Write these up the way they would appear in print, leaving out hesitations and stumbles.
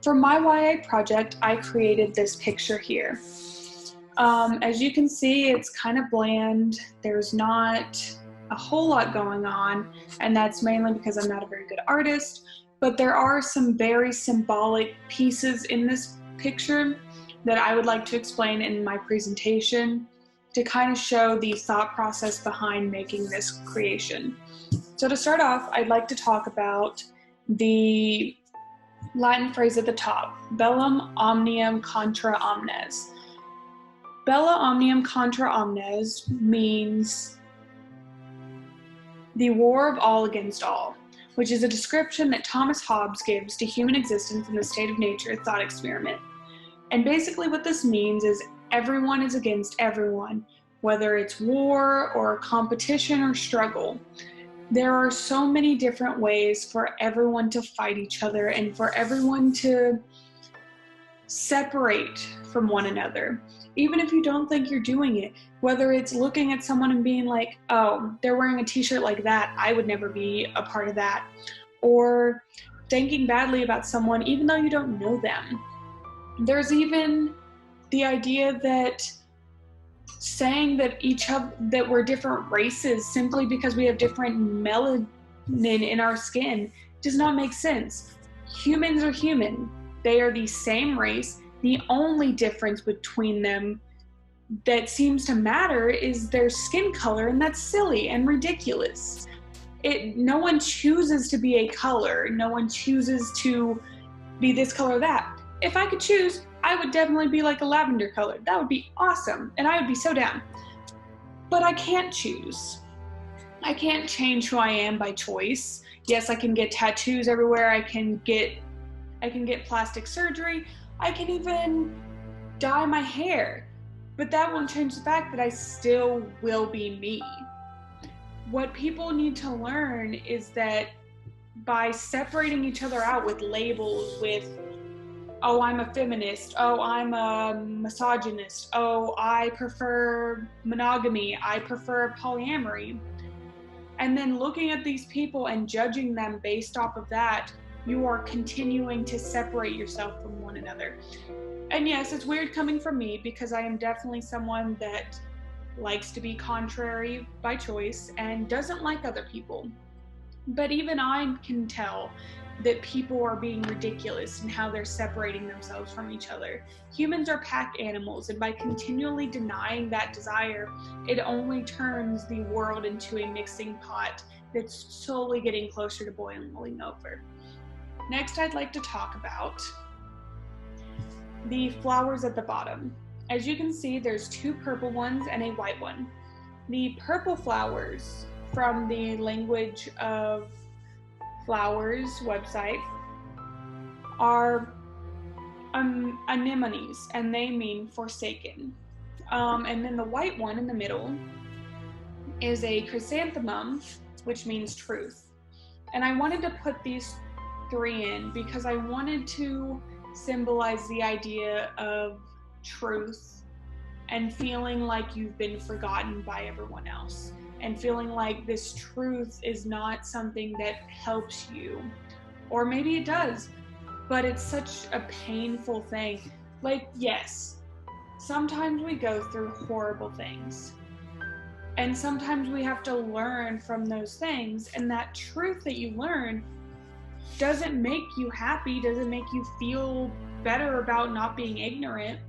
For my YA project, I created this picture here. As you can see, it's kind of bland. There's not a whole lot going on, and that's mainly because I'm not a very good artist, but there are some very symbolic pieces in this picture that I would like to explain in my presentation to kind of show the thought process behind making this creation. So to start off, I'd like to talk about the Latin phrase at the top, Bellum, Omnium, Contra, Omnes. Bella Omnium Contra Omnes means the war of all against all, which is a description that Thomas Hobbes gives to human existence in the state of nature thought experiment. And basically what this means is everyone is against everyone, whether it's war or competition or struggle. There are so many different ways for everyone to fight each other and for everyone to separate from one another. Even if you don't think you're doing it, whether it's looking at someone and being like, oh, they're wearing a t-shirt like that, I would never be a part of that. Or thinking badly about someone even though you don't know them. There's even the idea that saying that that we're different races simply because we have different melanin in our skin does not make sense. Humans are human. They are the same race. The only difference between them that seems to matter is their skin color, and that's silly and ridiculous. No one chooses to be a color. No one chooses to be this color or that. If I could choose, I would definitely be like a lavender color. That would be awesome, and I would be so down. But I can't choose. I can't change who I am by choice. Yes, I can get tattoos everywhere. I can get plastic surgery. I can even dye my hair, but that won't change the fact that I still will be me. What people need to learn is that by separating each other out with labels, with, oh, I'm a feminist, oh, I'm a misogynist, oh, I prefer monogamy, I prefer polyamory, and then looking at these people and judging them based off of that, you are continuing to separate yourself from one another. And yes, it's weird coming from me because I am definitely someone that likes to be contrary by choice and doesn't like other people. But even I can tell that people are being ridiculous in how they're separating themselves from each other. Humans are pack animals, and by continually denying that desire, it only turns the world into a mixing pot that's slowly getting closer to boiling over. Next, I'd like to talk about the flowers at the bottom. As you can see, there's two purple ones and a white one. The purple flowers from the Language of Flowers website are anemones, and they mean forsaken. And then the white one in the middle is a chrysanthemum, which means truth. And I wanted to put these three in because I wanted to symbolize the idea of truth and feeling like you've been forgotten by everyone else, and feeling like this truth is not something that helps you, or maybe it does, but it's such a painful thing. Like, yes, sometimes we go through horrible things, and sometimes we have to learn from those things, and that truth that you learn doesn't make you happy, doesn't make you feel better about not being ignorant,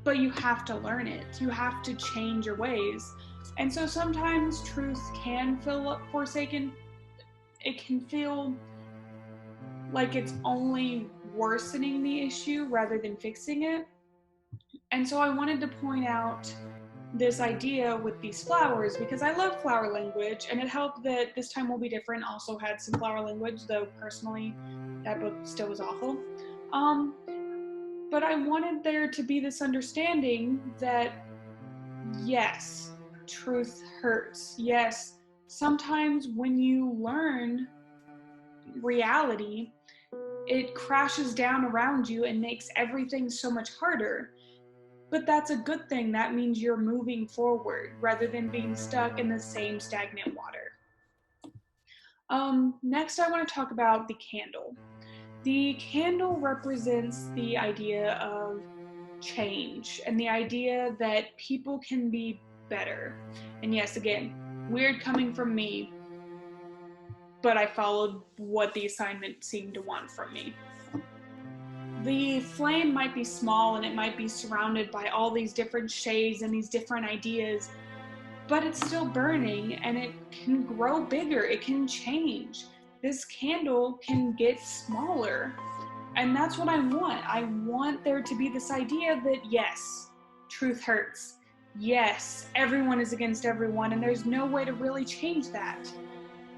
but you have to learn it. You have to change your ways. And so sometimes truth can feel forsaken. It can feel like it's only worsening the issue rather than fixing it. And so I wanted to point out this idea with these flowers because I love flower language, and it helped that This Time Will Be Different also had some flower language, though personally that book still was awful. But I wanted there to be this understanding that yes, truth hurts. Yes, sometimes when you learn reality, it crashes down around you and makes everything so much harder. But that's a good thing. That means you're moving forward rather than being stuck in the same stagnant water. Next, I want to talk about the candle. The candle represents the idea of change and the idea that people can be better. And yes, again, weird coming from me, but I followed what the assignment seemed to want from me. The flame might be small and it might be surrounded by all these different shades and these different ideas, but it's still burning and it can grow bigger, it can change. This candle can get smaller. And that's what I want. I want there to be this idea that yes, truth hurts. Yes, everyone is against everyone and there's no way to really change that.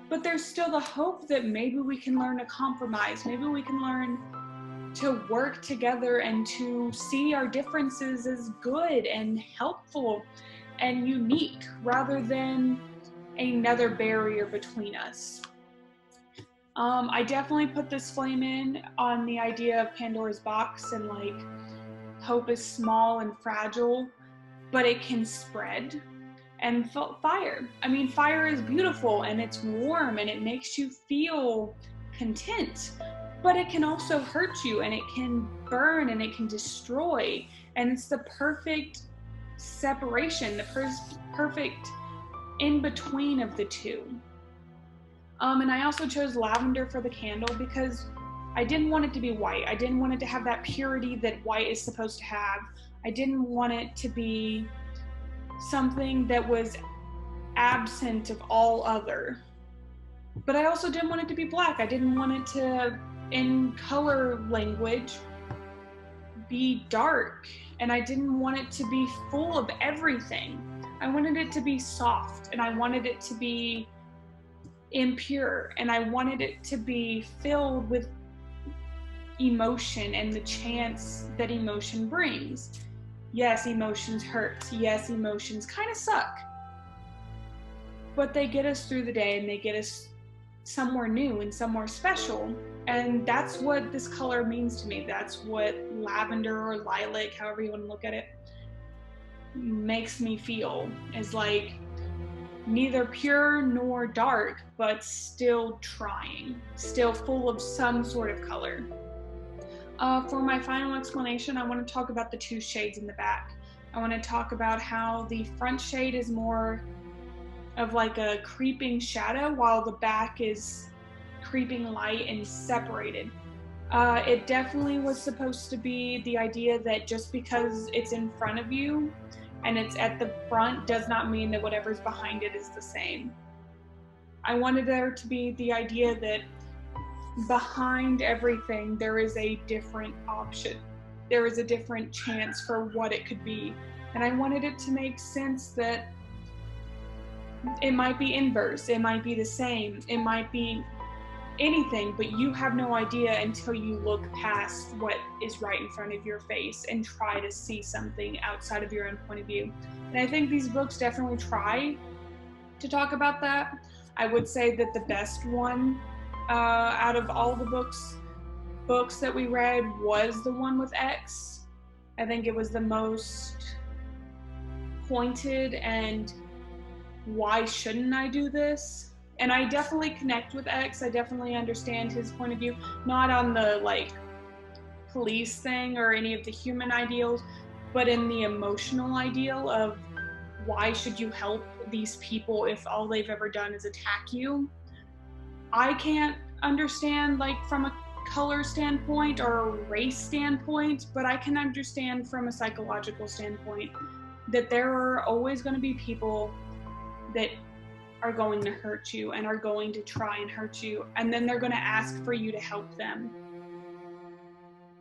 But there's still the hope that maybe we can learn to compromise. Maybe we can learn to work together and to see our differences as good and helpful and unique rather than another barrier between us. I definitely put this flame in on the idea of Pandora's box and like hope is small and fragile, but it can spread. And fire. I mean, fire is beautiful and it's warm and it makes you feel content, but it can also hurt you and it can burn and it can destroy. And it's the perfect separation, the perfect in between of the two. And I also chose lavender for the candle because I didn't want it to be white. I didn't want it to have that purity that white is supposed to have. I didn't want it to be something that was absent of all other. But I also didn't want it to be black. I didn't want it to, in color language, be dark. And I didn't want it to be full of everything. I wanted it to be soft and I wanted it to be impure and I wanted it to be filled with emotion and the chance that emotion brings. Yes, emotions hurt. Yes, emotions kind of suck. But they get us through the day and they get us somewhere new and somewhere special. And that's what this color means to me. That's what lavender or lilac, however you want to look at it, makes me feel. Is like neither pure nor dark, but still trying, still full of some sort of color. For my final explanation, I want to talk about the two shades in the back. I want to talk about how the front shade is more of like a creeping shadow, while the back is creeping light and separated. It definitely was supposed to be the idea that just because it's in front of you and it's at the front does not mean that whatever's behind it is the same. I wanted there to be the idea that behind everything there is a different option. There is a different chance for what it could be. And I wanted it to make sense that it might be inverse, it might be the same, it might be anything, but you have no idea until you look past what is right in front of your face and try to see something outside of your own point of view. And I think these books definitely try to talk about that. I would say that the best one out of all the books that we read was the one with X. I think it was the most pointed and why shouldn't I do this? And I definitely connect with X. I definitely understand his point of view, not on the like police thing or any of the human ideals, but in the emotional ideal of why should you help these people if all they've ever done is attack you? I can't understand like from a color standpoint or a race standpoint, but I can understand from a psychological standpoint that there are always going to be people that are going to hurt you and are going to try and hurt you, and then they're going to ask for you to help them.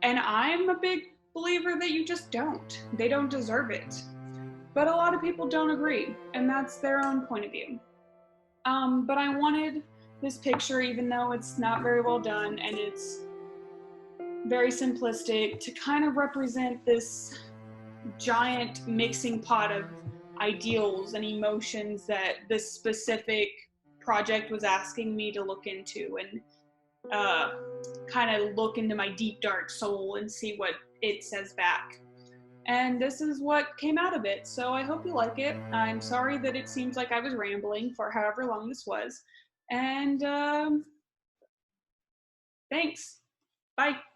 And I'm a big believer that you just don't. They don't deserve it. But a lot of people don't agree, and that's their own point of view. But I wanted this picture, even though it's not very well done and it's very simplistic, to kind of represent this giant mixing pot of ideals and emotions that this specific project was asking me to look into and kind of look into my deep dark soul and see what it says back. And this is what came out of it, so I hope you like it. I'm sorry that it seems like I was rambling for however long this was, and thanks. Bye.